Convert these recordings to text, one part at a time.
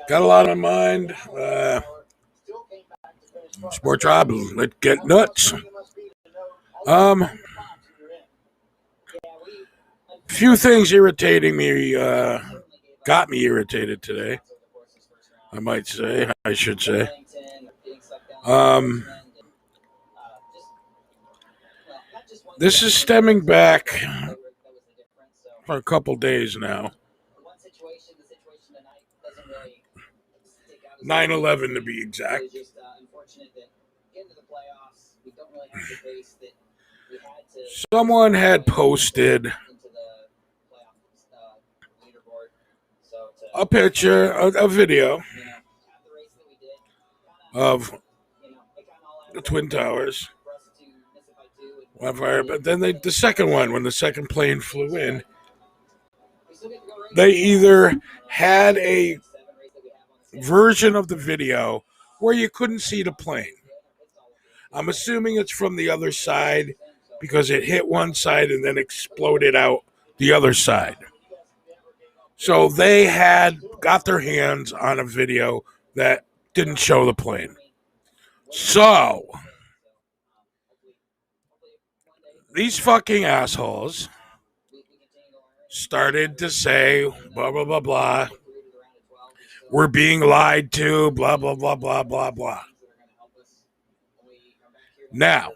Got a lot on my mind. SPORTSROB, let's get nuts. Um, Few things irritating me. Got me irritated today. I might say. I should say. Um, this is stemming back for a couple days now. 9/11 to be exact. Someone had posted a picture, a video of the Twin Towers on fire. But then the second one, when the second plane flew in, they either had a version of the video where you couldn't see the plane. I'm assuming it's from the other side because it hit one side and then exploded out the other side. So they had got their hands on a video that didn't show the plane. So these fucking assholes started to say blah, blah, blah, blah. We're being lied to, blah, blah, blah, blah, blah, blah. Now,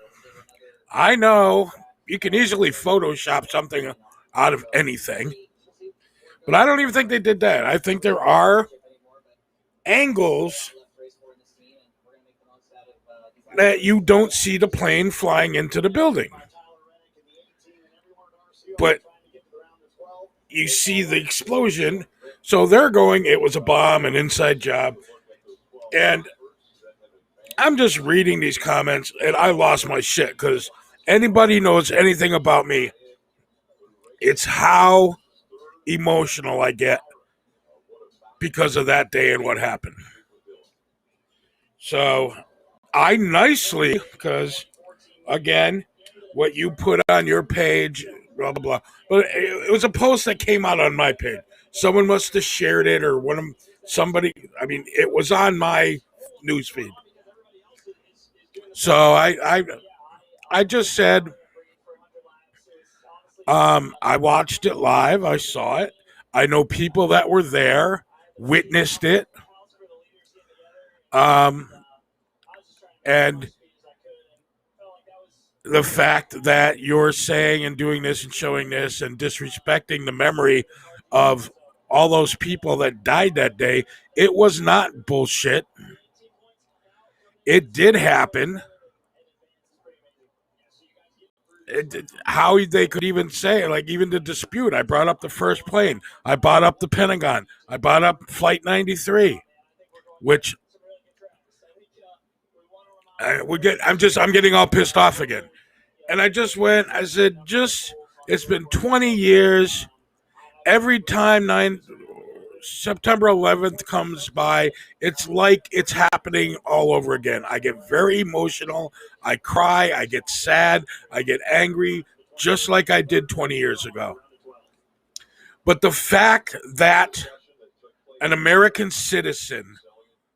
I know you can easily Photoshop something out of anything, but I don't even think they did that. I think there are angles that you don't see the plane flying into the building. But you see the explosion, so they're going, it was a bomb, an inside job. And I'm just reading these comments, and I lost my shit, because anybody knows anything about me, it's how emotional I get because of that day and what happened. So I nicely, because again, what you put on your page, blah, blah, blah. But it was a post that came out on my page. Someone must have shared it, or somebody, I mean, it was on my newsfeed. So I just said, I watched it live. I saw it. I know people that were there, witnessed it. And the fact that you're saying and doing this and showing this and disrespecting the memory of all those people that died that day, it was not bullshit. It did happen. How they could even say, like, even the dispute. I brought up the first plane. I brought up the Pentagon. I brought up Flight 93, which I'm getting all pissed off again. And I just went, I said, it's been 20 years. Every time September 11th comes by, it's like it's happening all over again. I get very emotional. I cry. I get sad. I get angry, just like I did 20 years ago. But the fact that an American citizen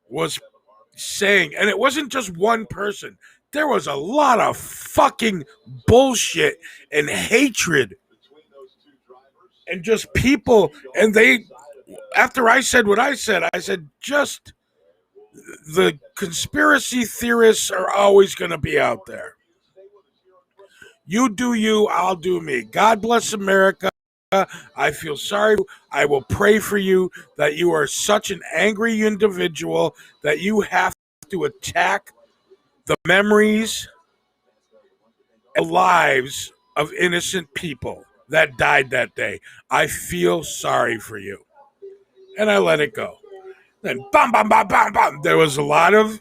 was saying, and it wasn't just one person, there was a lot of fucking bullshit and hatred and just people, and they, after I said what I said, just the conspiracy theorists are always going to be out there. You do you, I'll do me. God bless America. I feel sorry. I will pray for you that you are such an angry individual that you have to attack the memories and lives of innocent people that died that day. I feel sorry for you. And I let it go. Then bam, bam, bam, bam, bam. There was a lot of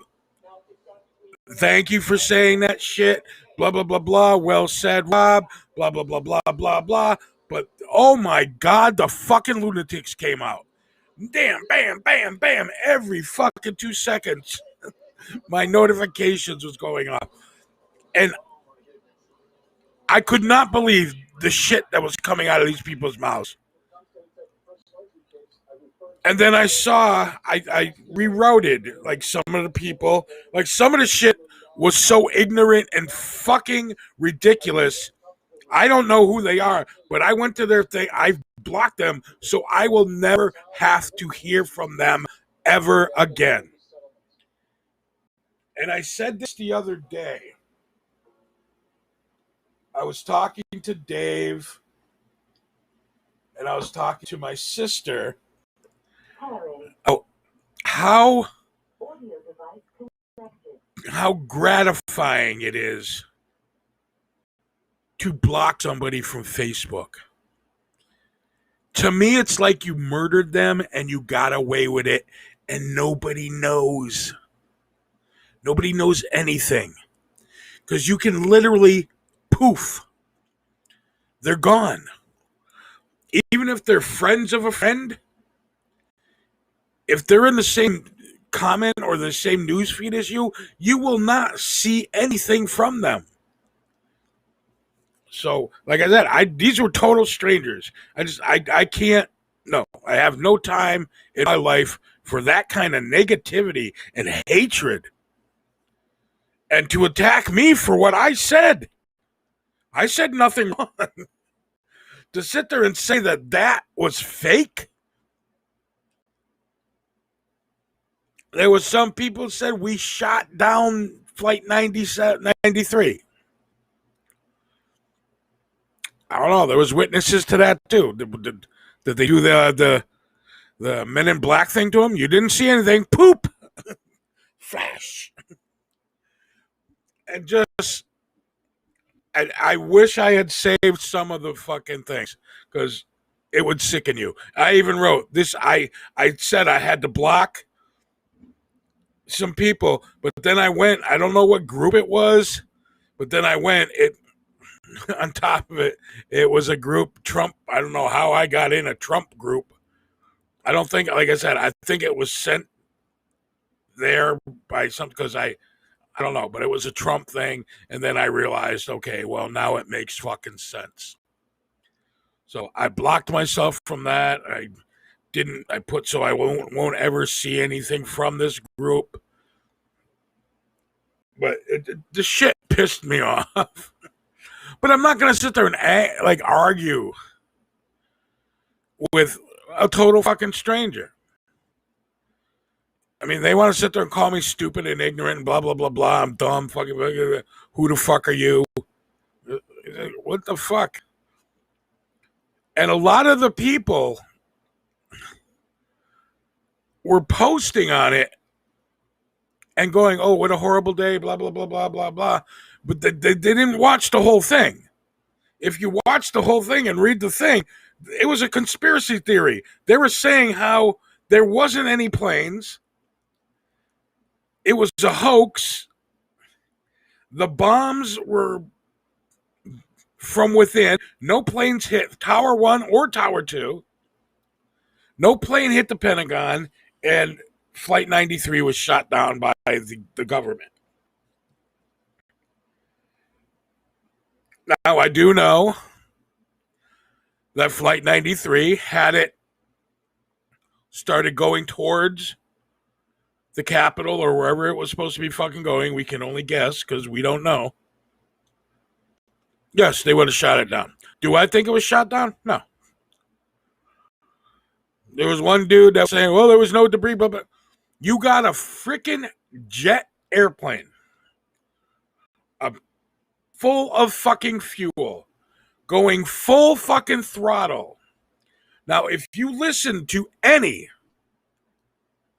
thank you for saying that shit. Blah, blah, blah, blah. Well said, Rob. Blah, blah, blah, blah, blah, blah. But, oh my God, the fucking lunatics came out. Damn, bam, bam, bam. Every fucking 2 seconds, my notifications was going off. And I could not believe the shit that was coming out of these people's mouths. And then I rerouted like some of the people, like some of the shit was so ignorant and fucking ridiculous. I don't know who they are, but I went to their thing. I blocked them, so I will never have to hear from them ever again. And I said this the other day. I was talking to Dave, and I was talking to my sister. Oh, how gratifying it is to block somebody from Facebook. To me, it's like you murdered them and you got away with it, and nobody knows. Nobody knows anything. Because you can literally poof. They're gone. Even if they're friends of a friend, if they're in the same comment or the same newsfeed as you, you will not see anything from them. So, like I said, these were total strangers. I can't. No, I have no time in my life for that kind of negativity and hatred. And to attack me for what I said. I said nothing wrong. To sit there and say that was fake. There was some people said we shot down Flight 93. I don't know. There was witnesses to that too. Did they do the Men in Black thing to him? You didn't see anything. Poop. Flash. And just, I wish I had saved some of the fucking things because it would sicken you. I even wrote this. I said I had to block some people, but then I went. I don't know what group it was, but then I went. On top of it, it was a group, Trump. I don't know how I got in a Trump group. I don't think, like I said, I think it was sent there by some, because I don't know, but it was a Trump thing. And then I realized, okay, well, now it makes fucking sense. So I blocked myself from that. I put so I won't ever see anything from this group. But the shit pissed me off. But I'm not going to sit there and argue with a total fucking stranger. I mean, they want to sit there and call me stupid and ignorant and blah, blah, blah, blah. I'm dumb. Fucking, who the fuck are you? What the fuck? And a lot of the people were posting on it and going, oh, what a horrible day, blah, blah, blah, blah, blah, blah. But they didn't watch the whole thing. If you watch the whole thing and read the thing, it was a conspiracy theory. They were saying how there wasn't any planes. It was a hoax. The bombs were from within. No planes hit Tower 1 or Tower 2. No plane hit the Pentagon. And Flight 93 was shot down by the government. Now, I do know that Flight 93 had it started going towards the Capitol or wherever it was supposed to be fucking going. We can only guess because we don't know. Yes, they would have shot it down. Do I think it was shot down? No. There was one dude that was saying, well, there was no debris, but you got a freaking jet airplane full of fucking fuel going full fucking throttle. Now, if you listen to any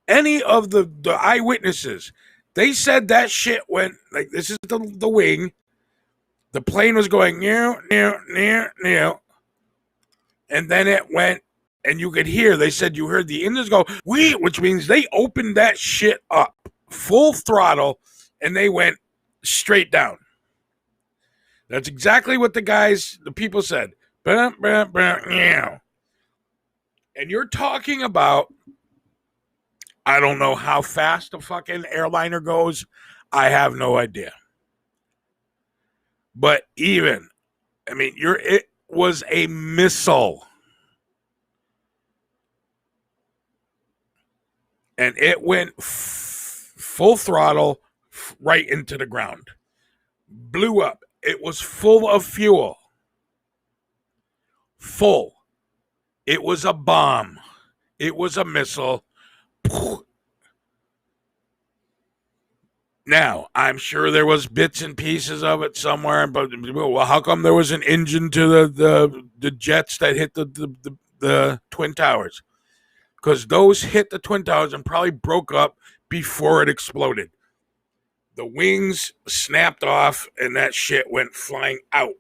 of the eyewitnesses, they said that shit went, like, this is the wing. The plane was going near, and then it went, and you could hear, they said you heard the engines go, wee, which means they opened that shit up, full throttle, and they went straight down. That's exactly what the people said. And you're talking about, I don't know how fast a fucking airliner goes. I have no idea. But even, I mean, it was a missile. and it went full throttle right into the ground. Blew up. It was full of fuel. Full. It was a bomb. It was a missile. Now, I'm sure there was bits and pieces of it somewhere, but well, how come there was an engine to the jets that hit the Twin Towers? Because those hit the Twin Towers and probably broke up before it exploded. The wings snapped off and that shit went flying out.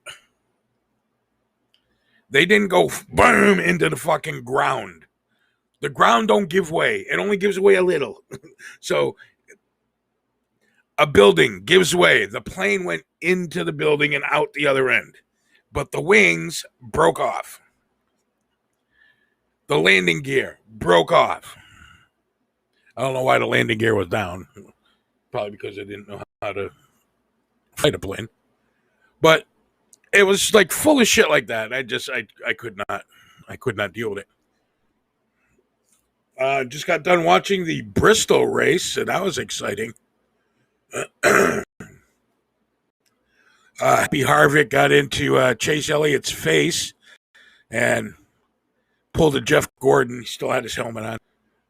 They didn't go boom into the fucking ground. The ground don't give way. It only gives way a little. So a building gives way. The plane went into the building and out the other end. But the wings broke off. The landing gear broke off. I don't know why the landing gear was down. Probably because they didn't know how to fight a plane. But it was like full of shit like that. I could not deal with it. Just got done watching the Bristol race, and that was exciting. Happy Harvick got into Chase Elliott's face and pulled a Jeff Gordon. He still had his helmet on.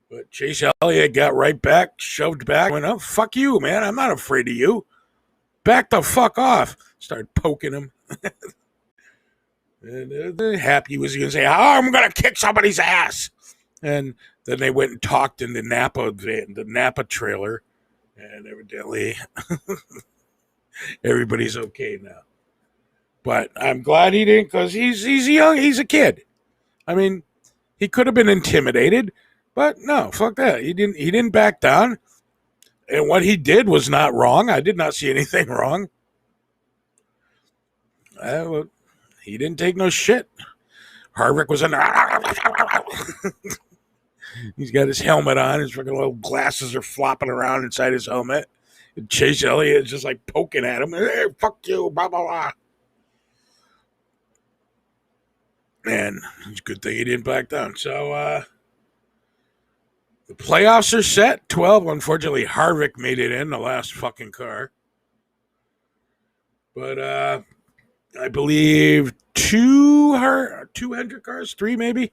But Chase Elliott got right back, shoved back, went, oh, fuck you, man. I'm not afraid of you. Back the fuck off. Started poking him. And Happy was going to say, oh, I'm going to kick somebody's ass. And then they went and talked in the Napa trailer. And evidently, everybody's okay now. But I'm glad he didn't, because he's young. He's a kid. I mean, he could have been intimidated, but no, fuck that. He didn't back down. And what he did was not wrong. I did not see anything wrong. He didn't take no shit. Harvick was in there. He's got his helmet on. His fucking little glasses are flopping around inside his helmet. And Chase Elliott is just like poking at him. Hey, fuck you, blah, blah, blah. Man, it's a good thing he didn't back down. So, the playoffs are set. 12. Unfortunately, Harvick made it in the last fucking car. But, I believe two Hendrick cars, 3 maybe.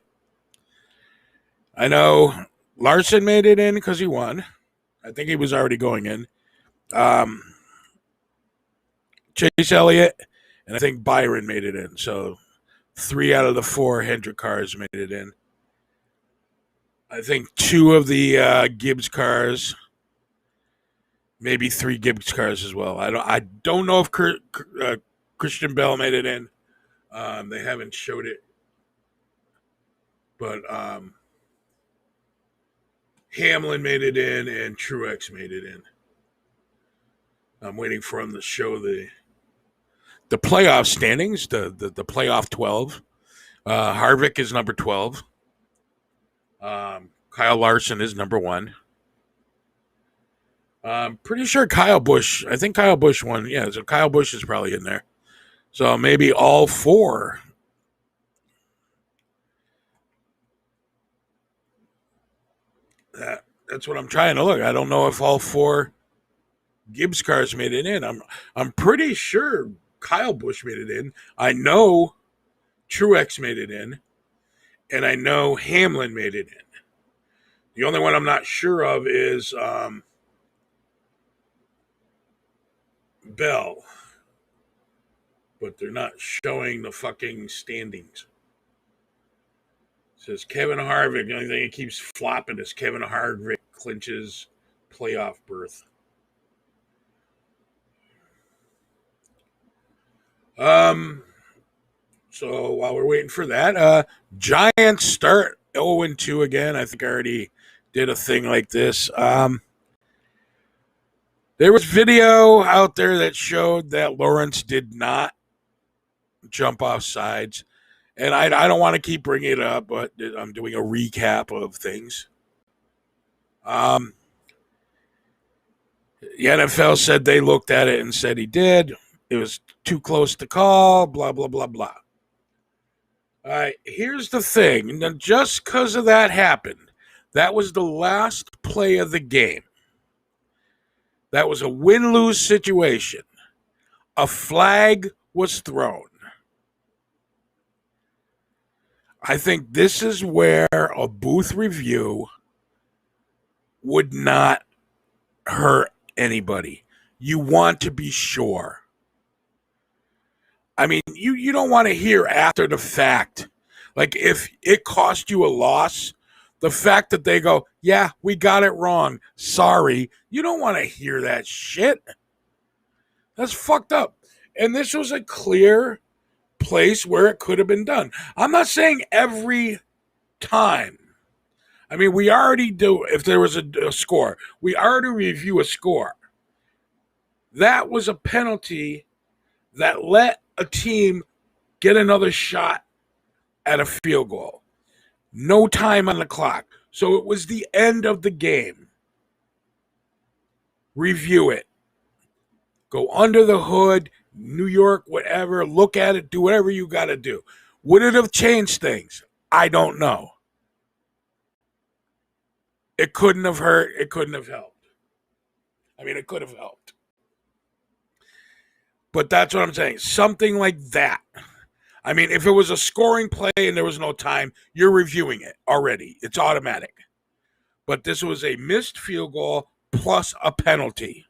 I know Larson made it in because he won. I think he was already going in. Chase Elliott, and I think Byron made it in. So 3 out of the 4 Hendrick cars made it in. I think 2 of the Gibbs cars, maybe 3 Gibbs cars as well. I don't know if Christian Bell made it in. They haven't showed it, but Hamlin made it in and Truex made it in. I'm waiting for him to show the playoff standings, the playoff 12. Harvick is number 12. Kyle Larson is number 1. I'm pretty sure I think Kyle Busch won. Yeah, so Kyle Busch is probably in there. So maybe all 4. That's what I'm trying to look. I don't know if all 4 Gibbs cars made it in. I'm pretty sure Kyle Busch made it in. I know Truex made it in, and I know Hamlin made it in. The only one I'm not sure of is Bell, but they're not showing the fucking standings. It says Kevin Harvick. The only thing it keeps flopping is Kevin Harvick clinches playoff berth. So while we're waiting for that, Giants start 0-2 again. I think I already did a thing like this. There was video out there that showed that Lawrence did not jump off sides. And I don't want to keep bringing it up, but I'm doing a recap of things. The NFL said they looked at it and said he did. It was too close to call, blah, blah, blah, blah. All right, here's the thing. Now, just because of that happened, That was the last play of the game. That was a win-lose situation. A flag was thrown. I think this is where a booth review would not hurt anybody. You want to be sure. I mean, you don't want to hear after the fact. Like, if it cost you a loss, the fact that they go, yeah, we got it wrong, sorry, you don't want to hear that shit. That's fucked up. And this was a clear place where it could have been done. I'm not saying every time. I mean, we already do, if there was a score, we already review a score. That was a penalty that let a team get another shot at a field goal. No time on the clock. So it was the end of the game. Review it. Go under the hood, New York, whatever, look at it, do whatever you got to do. Would it have changed things? I don't know. It couldn't have hurt. It couldn't have helped. I mean, it could have helped. But that's what I'm saying. Something like that. I mean, if it was a scoring play and there was no time, you're reviewing it already. It's automatic. But this was a missed field goal plus a penalty.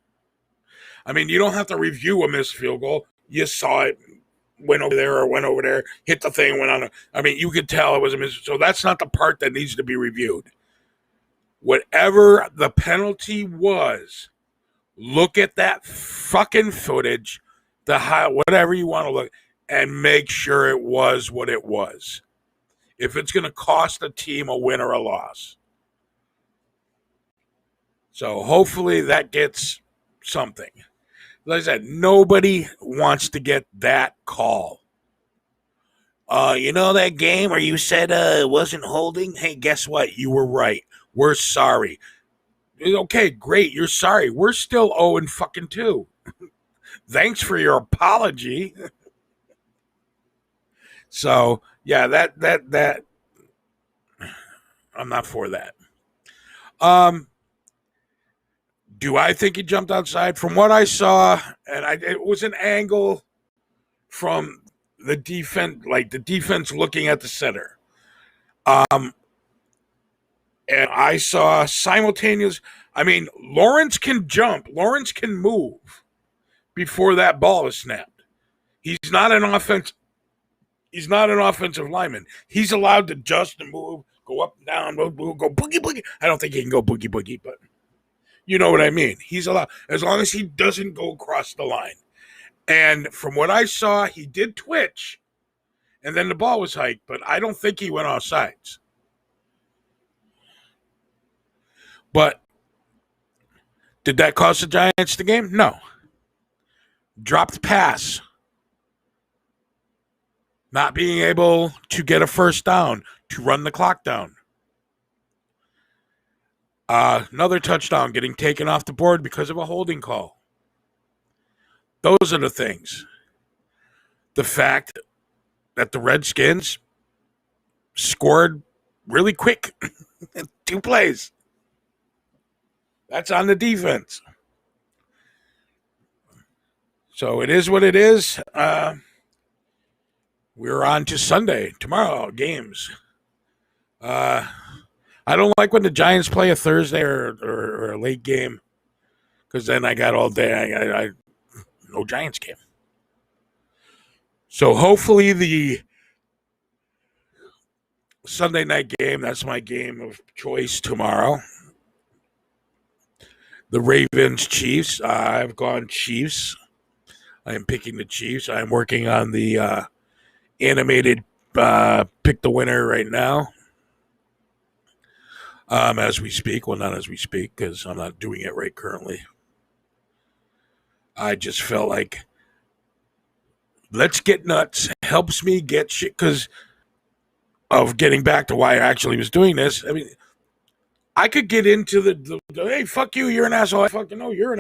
I mean, you don't have to review a missed field goal. You saw it, went over there, hit the thing, went on. I mean, you could tell it was a missed. So that's not the part that needs to be reviewed. Whatever the penalty was, look at that fucking footage, whatever you want to look, and make sure it was what it was. If it's going to cost a team a win or a loss. So hopefully that gets something. Like I said, nobody wants to get that call. You know that game where you said it wasn't holding? Hey, guess what? You were right. We're sorry. Okay, great. You're sorry. We're still 0-2. Thanks for your apology. So, yeah, that I'm not for that. Do I think he jumped outside? From what I saw, and it was an angle from the defense, like the defense looking at the center. And I saw simultaneous. I mean, Lawrence can jump. Lawrence can move before that ball is snapped. He's not an offensive lineman. He's allowed to adjust and move, go up and down, go boogie boogie. I don't think he can go boogie boogie, but you know what I mean. He's allowed, as long as he doesn't go across the line. And from what I saw, he did twitch, and then the ball was hiked, but I don't think he went off sides. But did that cost the Giants the game? No. Dropped pass. Not being able to get a first down, to run the clock down. Another touchdown getting taken off the board because of a holding call. Those are the things. The fact that the Redskins scored really quick. 2 plays. That's on the defense. So it is what it is. We're on to Sunday, tomorrow, games. I don't like when the Giants play a Thursday or a late game, because then I got all day. I no Giants game. So hopefully the Sunday night game, that's my game of choice tomorrow. The Ravens Chiefs. I've gone Chiefs. I am picking the Chiefs. I'm working on the animated pick the winner right now. As we speak. Well, not as we speak, because I'm not doing it right currently. I just felt like let's get nuts. Helps me get shit, because of getting back to why I actually was doing this. I mean, I could get into the hey, fuck you, you're an asshole. I fucking know you're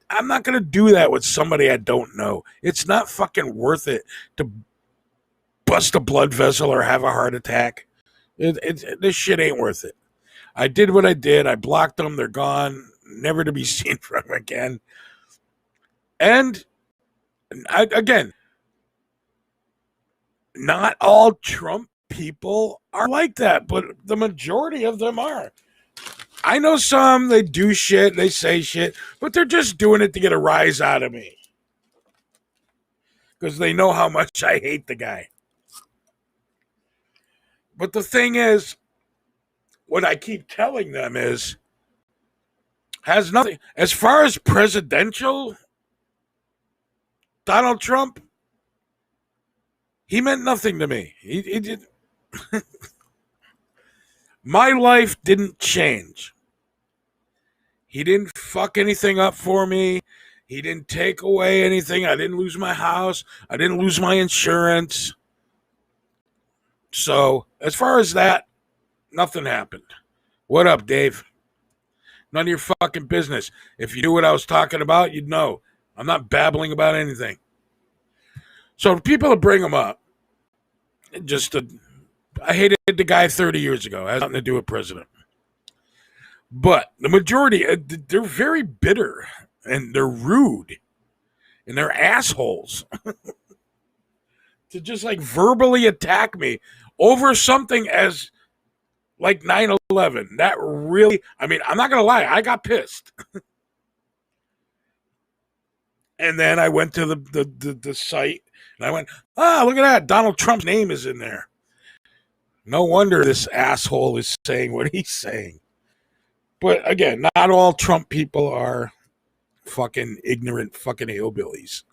I'm not going to do that with somebody I don't know. It's not fucking worth it to bust a blood vessel or have a heart attack. This shit ain't worth it. I did what I did. I blocked them. They're gone, never to be seen from again. And again, not all Trump people are like that, but the majority of them are. I know some, they do shit, they say shit, but they're just doing it to get a rise out of me. Because they know how much I hate the guy. But the thing is, what I keep telling them is, has nothing, as far as presidential Donald Trump, he meant nothing to me. He did. My life didn't change. He didn't fuck anything up for me. He didn't take away anything. I didn't lose my house. I didn't lose my insurance. So, as far as that, nothing happened. What up, Dave? None of your fucking business. If you knew what I was talking about, you'd know. I'm not babbling about anything. So, people that bring him up, I hated the guy 30 years ago. It has nothing to do with president. But the majority, they're very bitter and they're rude and they're assholes to just like verbally attack me over something as like 9/11. That really, I mean, I'm not going to lie, I got pissed. And then I went to the site and I went, look at that. Donald Trump's name is in there. No wonder this asshole is saying what he's saying. But again, not all Trump people are fucking ignorant fucking hillbillies.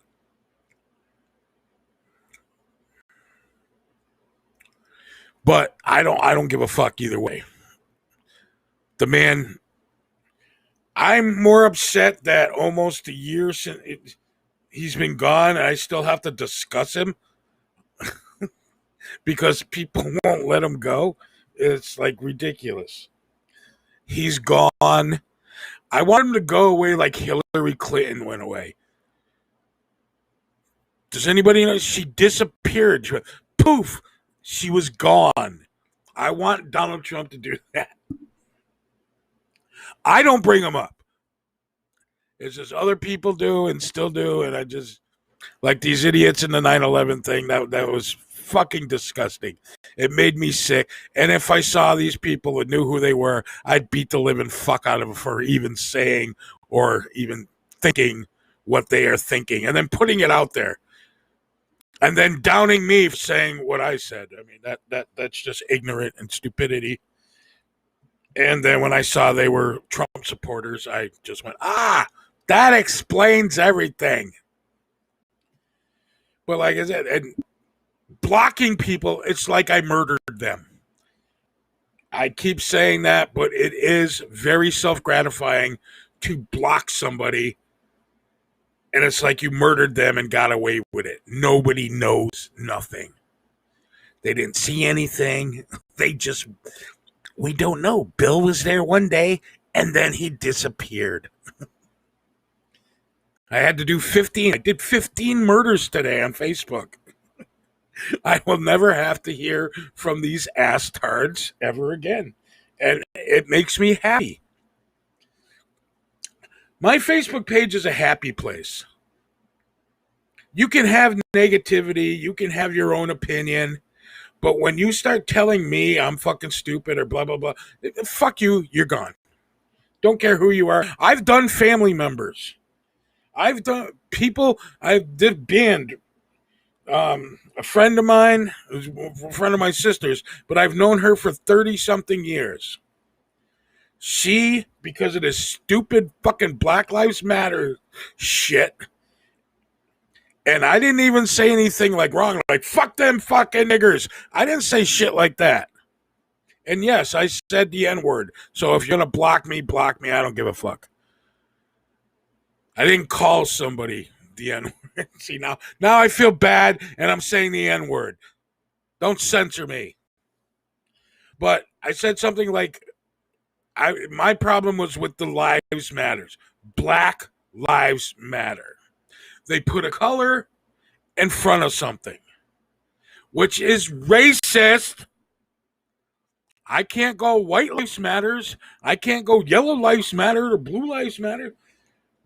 But I don't give a fuck either way. The man, I'm more upset that almost a year since he's been gone and I still have to discuss him because people won't let him go. It's like ridiculous. He's gone. I want him to go away like Hillary Clinton went away. Does anybody know? She disappeared. Poof. She was gone. I want Donald Trump to do that. I don't bring him up. It's just other people do and still do. And I just, like these idiots in the 9/11 thing, that was fucking disgusting. It made me sick. And if I saw these people and knew who they were, I'd beat the living fuck out of them for even saying or even thinking what they are thinking and then putting it out there. And then downing me for saying what I said. I mean, that's just ignorant and stupidity. And then when I saw they were Trump supporters, I just went, that explains everything. But like I said, and blocking people, it's like I murdered them. I keep saying that, but it is very self-gratifying to block somebody. And it's like you murdered them and got away with it. Nobody knows nothing. They didn't see anything. We don't know. Bill was there one day and then he disappeared. I had to do 15. I did 15 murders today on Facebook. I will never have to hear from these astards ever again. And it makes me happy. My Facebook page is a happy place. You can have negativity. You can have your own opinion. But when you start telling me I'm fucking stupid or blah, blah, blah, fuck you, you're gone. Don't care who you are. I've done family members. I've done people. I did band. A friend of mine, a friend of my sister's, but I've known her for 30-something years. She, because of this stupid fucking Black Lives Matter shit, and I didn't even say anything like wrong, like fuck them fucking niggers. I didn't say shit like that. And yes, I said the N-word. So if you're going to block me, I don't give a fuck. I didn't call somebody the N-word. See, now I feel bad and I'm saying the N-word. Don't censor me. But I said something like, my problem was with the Lives Matters. Black Lives Matter. They put a color in front of something, which is racist. I can't go white lives matters. I can't go yellow lives matter or blue lives matter.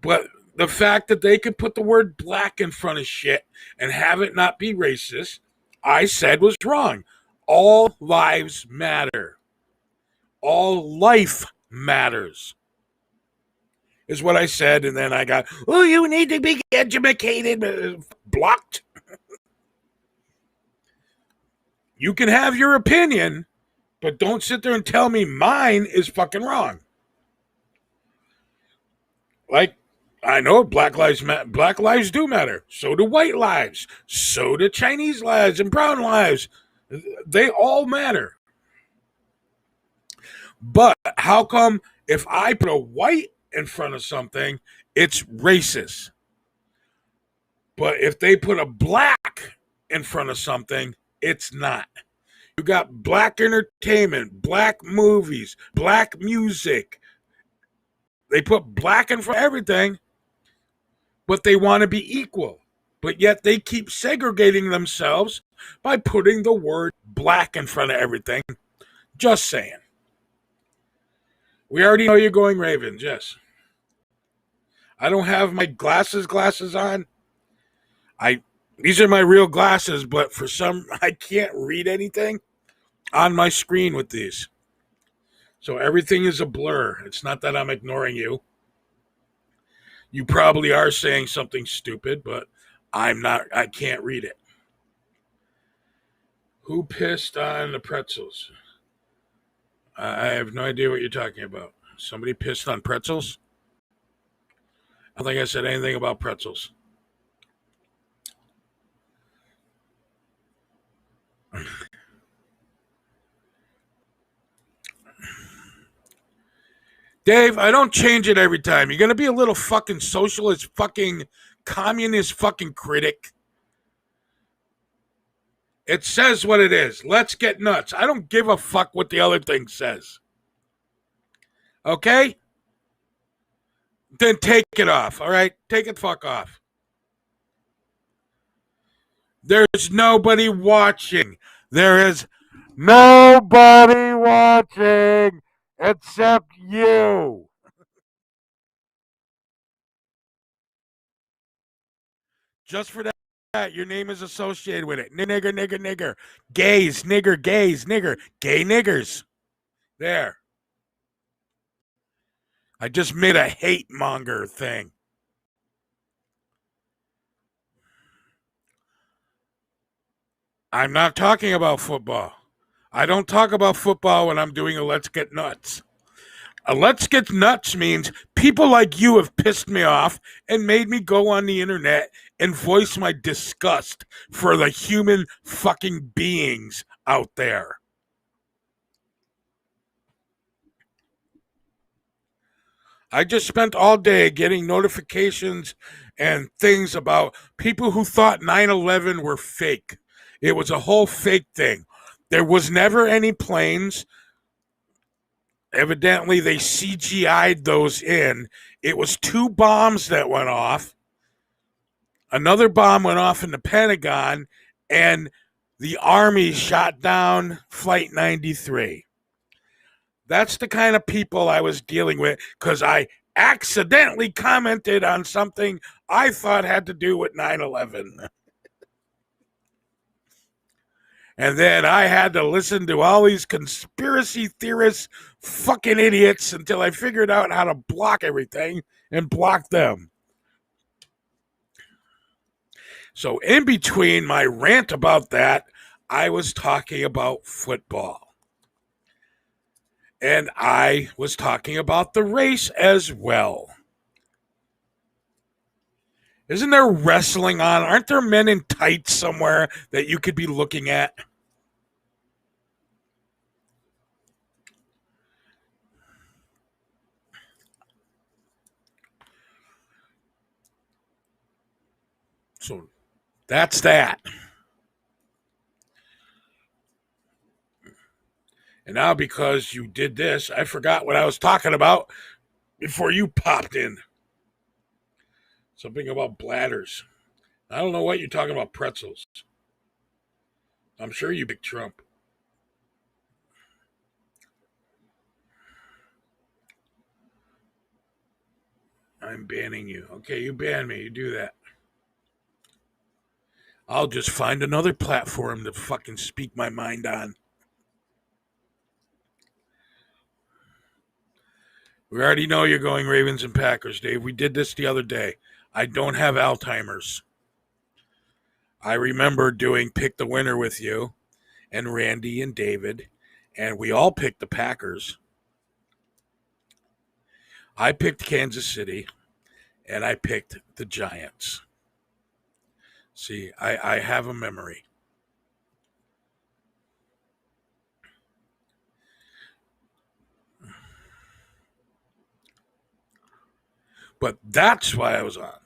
But the fact that they could put the word black in front of shit and have it not be racist, I said was wrong. All lives matter. All life matters is what I said. And then I got, oh, you need to be educated, blocked. You can have your opinion, but don't sit there and tell me mine is fucking wrong. Like, I know black lives do matter. So do white lives. So do Chinese lives and brown lives. They all matter. But how come if I put a white in front of something, it's racist? But if they put a black in front of something, it's not. You got black entertainment, black movies, black music. They put black in front of everything, but they want to be equal. But yet they keep segregating themselves by putting the word black in front of everything. Just saying. We already know you're going Ravens, yes. I don't have my glasses on. These are my real glasses, but for some, I can't read anything on my screen with these. So everything is a blur. It's not that I'm ignoring you. You probably are saying something stupid, but I'm not. I can't read it. Who pissed on the pretzels? I have no idea what you're talking about. Somebody pissed on pretzels? I don't think I said anything about pretzels. Dave, I don't change it every time. You're going to be a little fucking socialist, fucking communist fucking critic. It says what it is. Let's get nuts. I don't give a fuck what the other thing says. Okay? Then take it off, all right? Take it fuck off. There's nobody watching. There is nobody watching except you. Just for that, your name is associated with it. Nigger, nigger, nigger. Gays, nigger, gays, nigger. Gay niggers. There. I just made a hate monger thing. I'm not talking about football. I don't talk about football when I'm doing a Let's Get Nuts. A Let's Get Nuts means people like you have pissed me off and made me go on the internet and voice my disgust for the human fucking beings out there. I just spent all day getting notifications and things about people who thought 9/11 were fake. It was a whole fake thing. There was never any planes. Evidently, they CGI'd those in. It was 2 bombs that went off. Another bomb went off in the Pentagon, and the Army shot down Flight 93. That's the kind of people I was dealing with because I accidentally commented on something I thought had to do with 9/11. And then I had to listen to all these conspiracy theorists, fucking idiots, until I figured out how to block everything and block them. So in between my rant about that, I was talking about football. And I was talking about the race as well. Isn't there wrestling on? Aren't there men in tights somewhere that you could be looking at? So that's that. And now because you did this, I forgot what I was talking about before you popped in. Something about bladders. I don't know what you're talking about pretzels. I'm sure you picked Trump. I'm banning you. Okay, you ban me. You do that. I'll just find another platform to fucking speak my mind on. We already know you're going Ravens and Packers, Dave. We did this the other day. I don't have Alzheimer's. I remember doing Pick the Winner with you and Randy and David, and we all picked the Packers. I picked Kansas City, and I picked the Giants. See, I have a memory. But that's why I was on.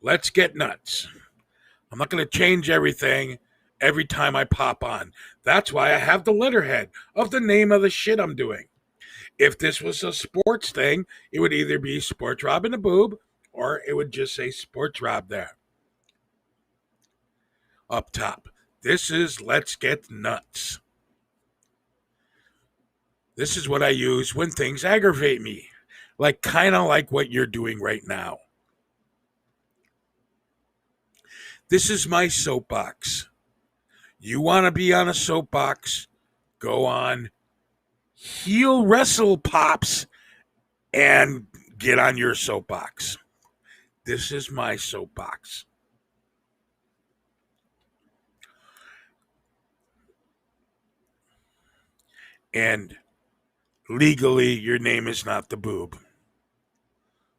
Let's get nuts. I'm not going to change everything every time I pop on. That's why I have the letterhead of the name of the shit I'm doing. If this was a sports thing, it would either be SPORTSROB and the BOOB, or it would just say SPORTSROB there. Up top. This is Let's Get Nuts. This is what I use when things aggravate me. Kind of like what you're doing right now. This is my soapbox. You want to be on a soapbox? Go on. Heel wrestle pops and get on your soapbox. This is my soapbox. And legally, your name is not the boob.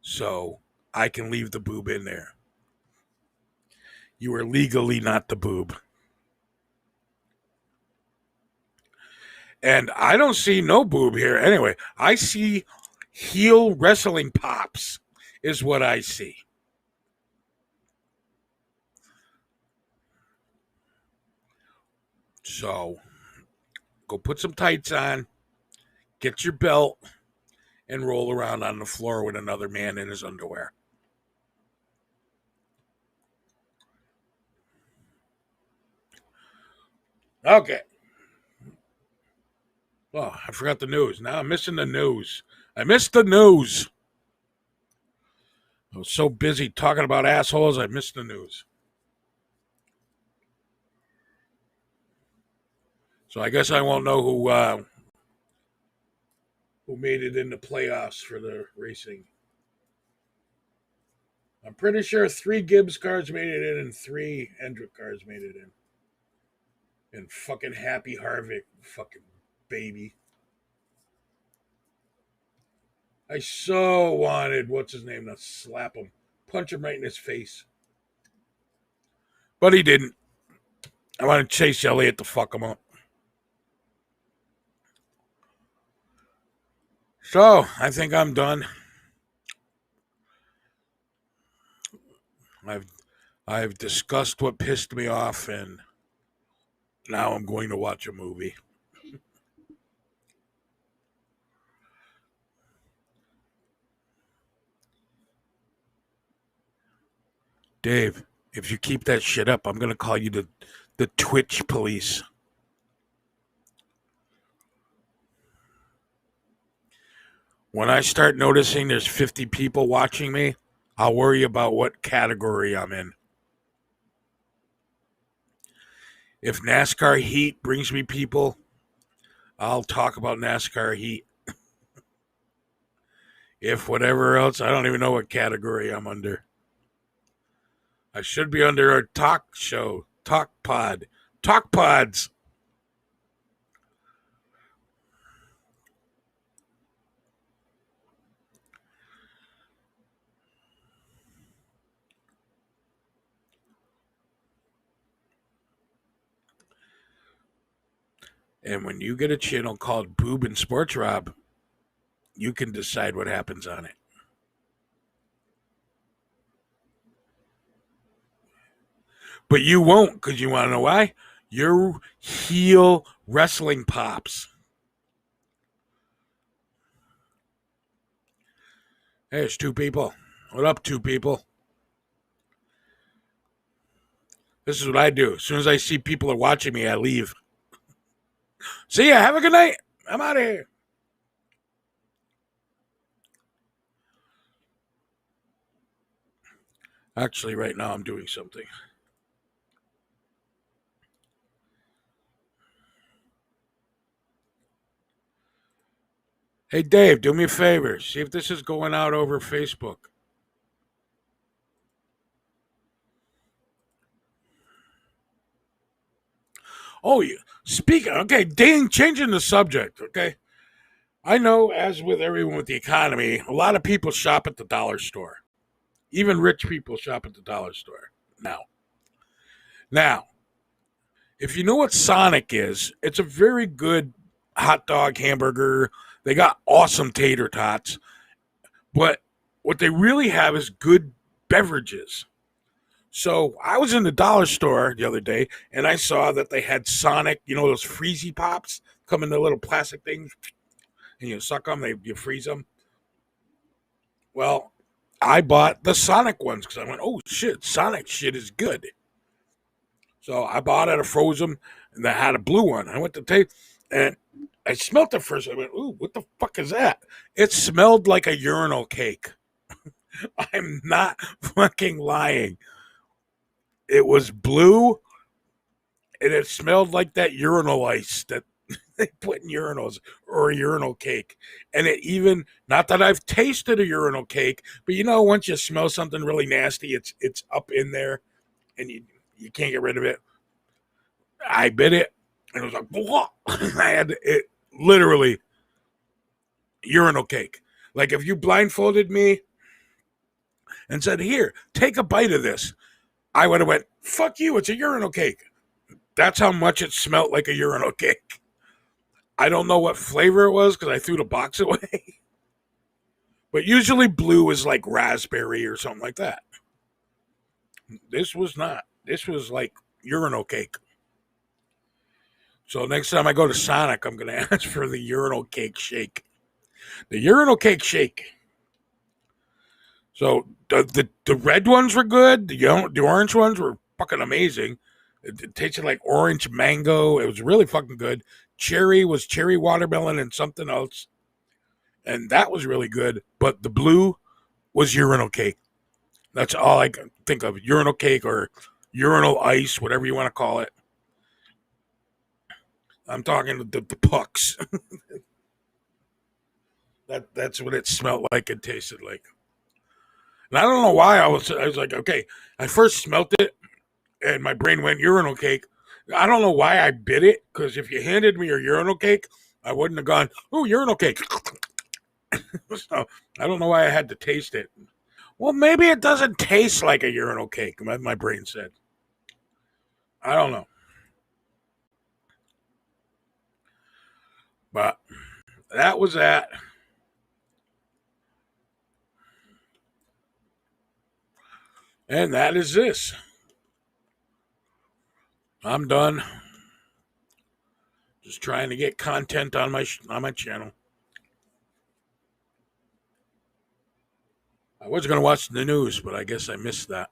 So I can leave the boob in there. You are legally not the boob. And I don't see no boob here anyway. I see heel wrestling pops is what I see. So go put some tights on, get your belt, and roll around on the floor with another man in his underwear. Okay. Oh, I forgot the news. Now I'm missing the news. I missed the news. I was so busy talking about assholes, I missed the news. So I guess I won't know who made it in the playoffs for the racing. I'm pretty sure 3 Gibbs cars made it in and 3 Hendrick cars made it in. And fucking Happy Harvick, fucking baby. I so wanted, what's his name, to slap him, punch him right in his face. But he didn't. I wanted Chase Elliott to fuck him up. So, I think I'm done. I've discussed what pissed me off, and now I'm going to watch a movie. Dave, if you keep that shit up, I'm going to call you the Twitch police. When I start noticing there's 50 people watching me, I'll worry about what category I'm in. If NASCAR Heat brings me people, I'll talk about NASCAR Heat. If whatever else, I don't even know what category I'm under. I should be under a talk show, talk pod, talk pods. And when you get a channel called Boob and SPORTSROB, you can decide what happens on it. But you won't, because you want to know why? You're heel wrestling pops. Hey, there's 2 people. What up, 2 people? This is what I do. As soon as I see people are watching me, I leave. See ya. Have a good night. I'm out of here. Actually, right now I'm doing something. Hey, Dave, do me a favor. See if this is going out over Facebook. Oh, yeah. Speaking, okay, dang, changing the subject, okay? I know, as with everyone with the economy, a lot of people shop at the dollar store. Even rich people shop at the dollar store now. Now, if you know what Sonic is, it's a very good hot dog hamburger. They got awesome tater tots, but what they really have is good beverages. So I was in the dollar store the other day and I saw that they had Sonic, those freezy pops come in the little plastic things and you suck them, you freeze them. Well, I bought the Sonic ones because I went, oh shit, Sonic shit is good. So I bought it, I froze them, and I had a blue one. I went to taste, and I smelled it first. I went, ooh, what the fuck is that? It smelled like a urinal cake. I'm not fucking lying. It was blue, and it smelled like that urinal ice that they put in urinals or a urinal cake. And it even, not that I've tasted a urinal cake, but once you smell something really nasty, it's up in there, and you can't get rid of it. I bit it, and it was like, whoa. I had it literally urinal cake. Like if you blindfolded me and said, "Here, take a bite of this," I would have went, "Fuck you! It's a urinal cake." That's how much it smelled like a urinal cake. I don't know what flavor it was because I threw the box away. But usually blue is like raspberry or something like that. This was not. This was like urinal cake. So next time I go to Sonic, I'm going to ask for the urinal cake shake. The urinal cake shake. So the red ones were good. The orange ones were fucking amazing. It tasted like orange mango. It was really fucking good. Cherry was cherry watermelon and something else, and that was really good. But the blue was urinal cake. That's all I can think of. Urinal cake or urinal ice, whatever you want to call it. I'm talking the pucks. That's what it smelled like and tasted like. And I don't know why I was like, okay, I first smelt it and my brain went urinal cake. I don't know why I bit it because if you handed me a urinal cake, I wouldn't have gone, oh, urinal cake. So I don't know why I had to taste it. Well, maybe it doesn't taste like a urinal cake, my brain said. I don't know. But that was that. And that is this. I'm done. Just trying to get content on my channel. I was going to watch the news, but I guess I missed that.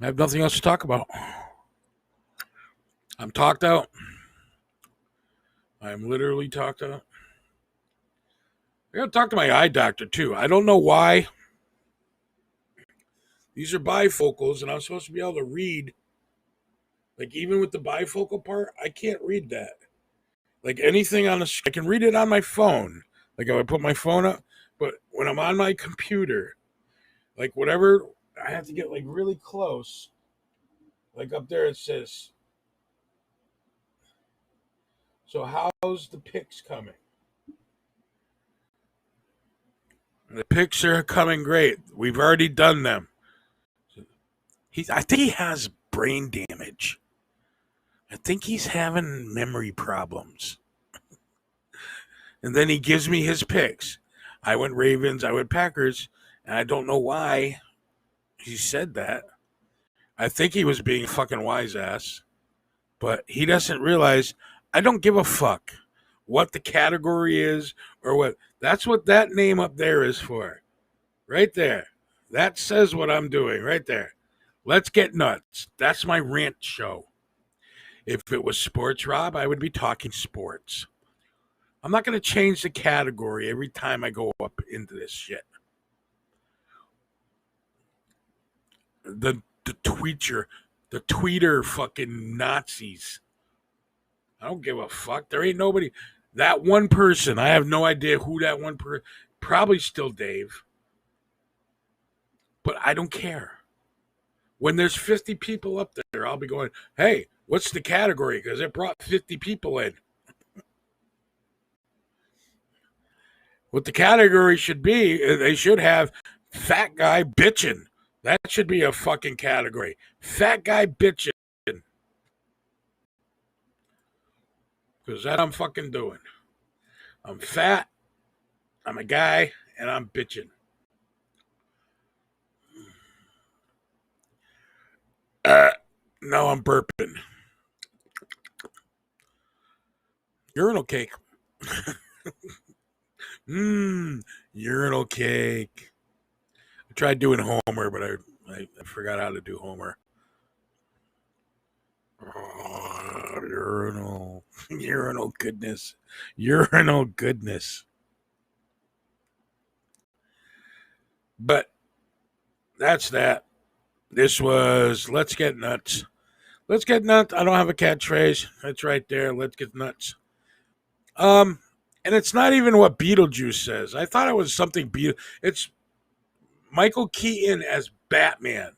I have nothing else to talk about. I'm talked out. I'm literally talked out. I got to talk to my eye doctor too. I don't know why. These are bifocals, and I'm supposed to be able to read. Like even with the bifocal part, I can't read that. Like anything on the, I can read it on my phone. Like if I put my phone up, but when I'm on my computer, like whatever, I have to get like really close. Like up there, it says. So how's the pics coming? The pics are coming great. We've already done them. I think he has brain damage. I think he's having memory problems. And then he gives me his picks. I went Ravens, I went Packers, and I don't know why he said that. I think he was being a fucking wise ass, but he doesn't realize I don't give a fuck what the category is or what. That's what that name up there is for. Right there. That says what I'm doing right there. Let's get nuts. That's my rant show. If it was sports, Rob, I would be talking sports. I'm not going to change the category every time I go up into this shit. The tweeter fucking Nazis. I don't give a fuck. There ain't nobody. That one person, I have no idea who that one person. Probably still Dave, but I don't care. When there's 50 people up there, I'll be going, hey, what's the category? Because it brought 50 people in. What the category should be, they should have fat guy bitching. That should be a fucking category. Fat guy bitching. Because that I'm fucking doing. I'm fat, I'm a guy, and I'm bitching. No, I'm burping. Urinal cake. Urinal cake. I tried doing Homer, but I forgot how to do Homer. Oh, urinal goodness. Urinal goodness. But that's that. This was Let's Get Nuts. Let's Get Nuts. I don't have a catchphrase. That's right there. Let's Get Nuts. And it's not even what Beetlejuice says. I thought it was something it's Michael Keaton as Batman.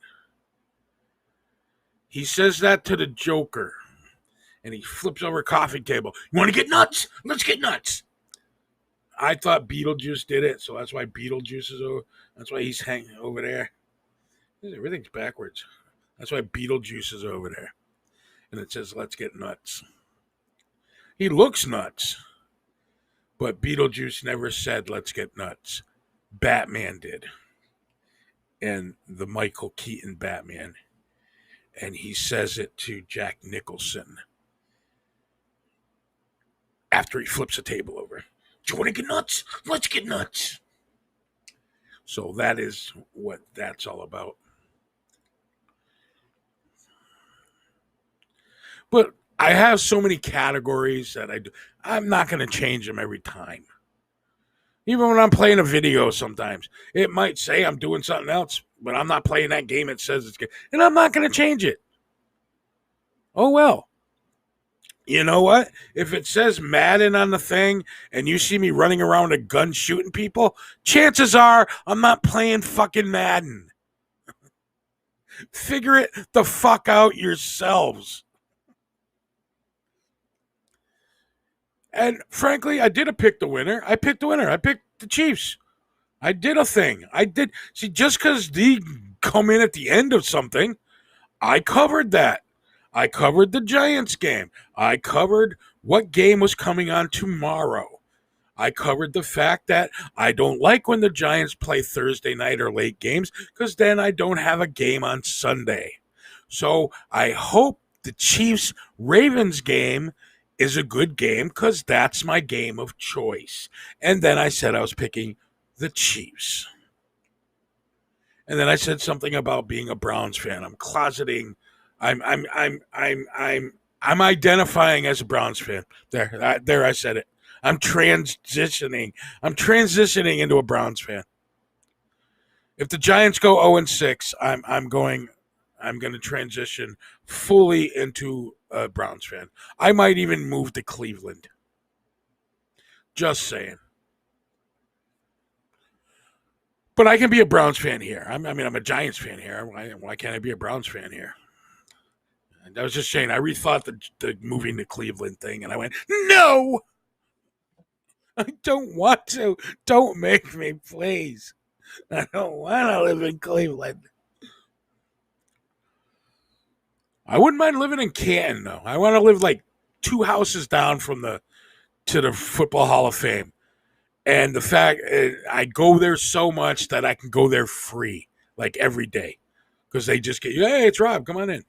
He says that to the Joker. And he flips over a coffee table. You want to get nuts? Let's get nuts. I thought Beetlejuice did it, so that's why Beetlejuice is over. That's why he's hanging over there. Everything's backwards. That's why Beetlejuice is over there. And it says, let's get nuts. He looks nuts. But Beetlejuice never said, let's get nuts. Batman did. And the Michael Keaton Batman. And he says it to Jack Nicholson. After he flips the table over. Do you want to get nuts? Let's get nuts. So that is what that's all about. But I have so many categories that I'm not going to change them every time. Even when I'm playing a video sometimes, it might say I'm doing something else, but I'm not playing that game it says it's good. And I'm not going to change it. Oh, well. You know what? If it says Madden on the thing and you see me running around with a gun shooting people, chances are I'm not playing fucking Madden. Figure it the fuck out yourselves. And frankly, I did pick the winner. I picked the winner. I picked the Chiefs. I did a thing. I did. See, just because they come in at the end of something, I covered that. I covered the Giants game. I covered what game was coming on tomorrow. I covered the fact that I don't like when the Giants play Thursday night or late games because then I don't have a game on Sunday. So I hope the Chiefs-Ravens game is a good game because that's my game of choice. And then I said I was picking the Chiefs. And then I said something about being a Browns fan. I'm closeting. I'm identifying as a Browns fan. There I said it. I'm transitioning into a Browns fan. If the Giants go 0-6, I'm going to transition fully into a Browns fan. I might even move to Cleveland. Just saying. But I can be a Browns fan here. I'm a Giants fan here. Why can't I be a Browns fan here? And I was just saying, I rethought the moving to Cleveland thing, and I went, no! I don't want to. Don't make me, please. I don't want to live in Cleveland. I wouldn't mind living in Canton, though. I want to live like 2 houses down from to the Football Hall of Fame. And the fact I go there so much that I can go there free, like every day. Because they just get, hey, it's Rob, come on in.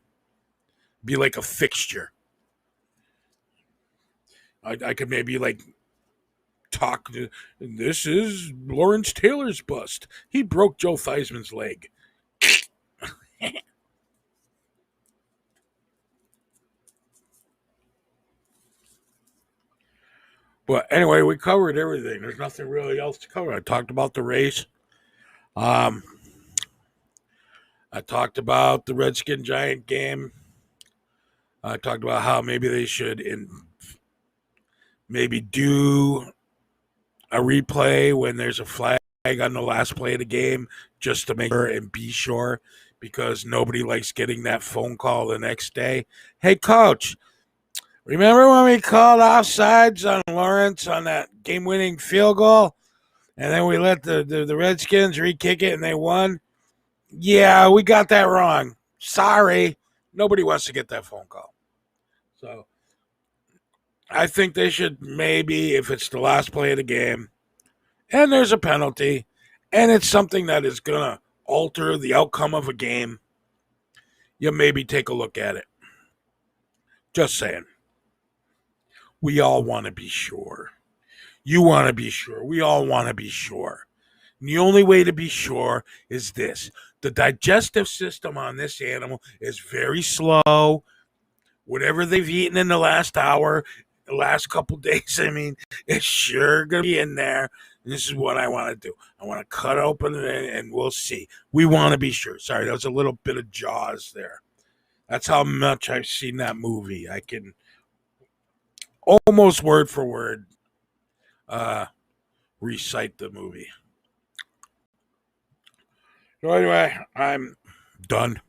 Be like a fixture. I could maybe like talk to, this is Lawrence Taylor's bust. He broke Joe Theismann's leg. But anyway, we covered everything. There's nothing really else to cover. I talked about the race. Um, I talked about the Redskin Giant game. I talked about how maybe they should maybe do a replay when there's a flag on the last play of the game, just to make sure and be sure, because nobody likes getting that phone call the next day. Hey, coach, remember when we called offsides on Lawrence on that game-winning field goal, and then we let the Redskins re-kick it and they won? Yeah, we got that wrong. Sorry. Nobody wants to get that phone call. So I think they should maybe, if it's the last play of the game, and there's a penalty, and it's something that is going to alter the outcome of a game, you maybe take a look at it. Just saying. We all want to be sure. You want to be sure. We all want to be sure. And the only way to be sure is this. The digestive system on this animal is very slow. Whatever they've eaten in the last hour, the last couple days, I mean, it's sure going to be in there. This is what I want to do. I want to cut open and we'll see. We want to be sure. Sorry, that was a little bit of Jaws there. That's how much I've seen that movie. I can almost word for word recite the movie. So anyway, I'm done.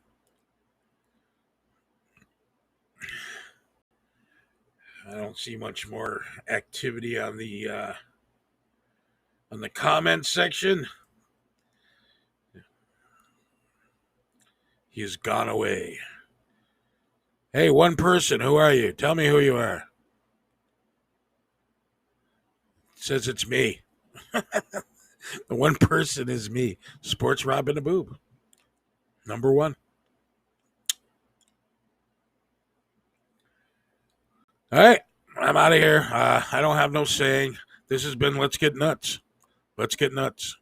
I don't see much more activity on the comment section. He has gone away. Hey, one person, who are you? Tell me who you are. It says it's me. The one person is me. SPORTSROB and a BOOB. Number one. All right, I'm out of here. I don't have no saying. This has been Let's Get Nuts. Let's get nuts.